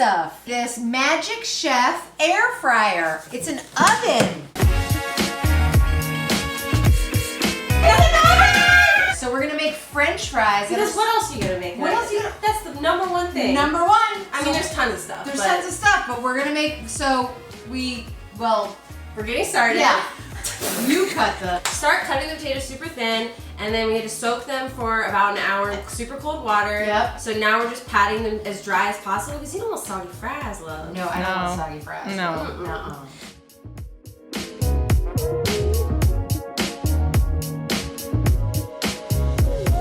stuff. This Magic Chef air fryer. It's an oven. So we're gonna make French fries. Because what else are you gonna make? What else you gonna? That's the number one thing. Number one. I mean, there's tons of stuff. There's tons of stuff, but we're gonna make. We're getting started. Yeah. You cut the. Start cutting the potatoes super thin, and then we had to soak them for about an hour in super cold water. Yep. So now we're just patting them as dry as possible because you don't want soggy fries, love. No, I don't want soggy fries. No.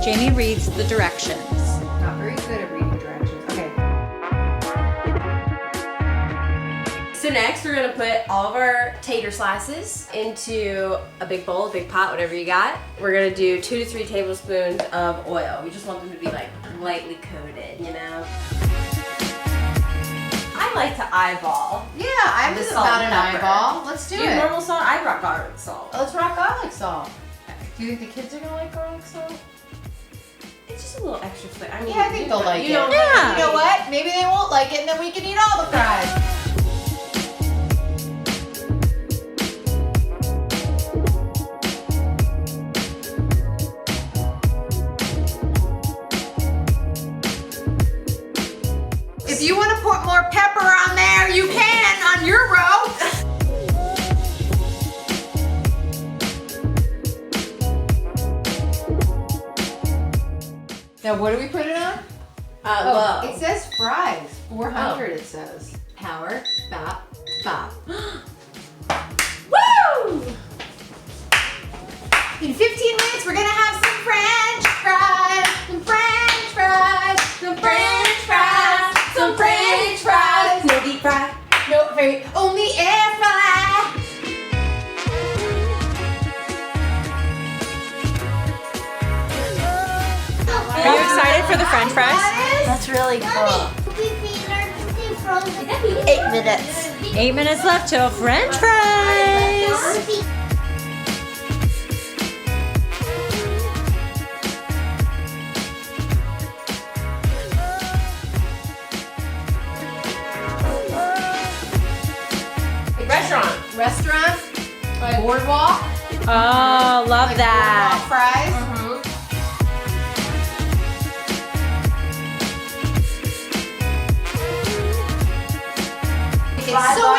Jamie reads the directions. Not very good at reading directions. Okay. So next we're gonna put all of our tater slices into a big bowl, a big pot, whatever you got. We're gonna do 2 to 3 tablespoons of oil. We just want them to be like lightly coated, you know? I like to eyeball. Yeah, I was salt about and an pepper. eyeball. Let's do Do you it. normal salt? I brought garlic salt. Let's rock garlic salt. Do you think the kids are gonna like garlic salt? It's just a little extra flavor. I mean, Yeah, I think they'll like it. know, Yeah. You know what? Maybe they won't like it, and then we can eat all the fries. If you want to put more pepper on there, you can on your row. Now, what do we put it on? low. It says fries. 400 it says. Power, bop, bop. Woo! In 15 minutes, we're gonna have some French fries. Some French fries. Some French fries. Some French fries. No deep fry. No, wait, only air fry. Are you excited for the French fries? That's really cool. 8 minutes. 8 minutes left till French fries. Restaurant. Like boardwalk. Oh, love Like that. boardwalk fries. It's so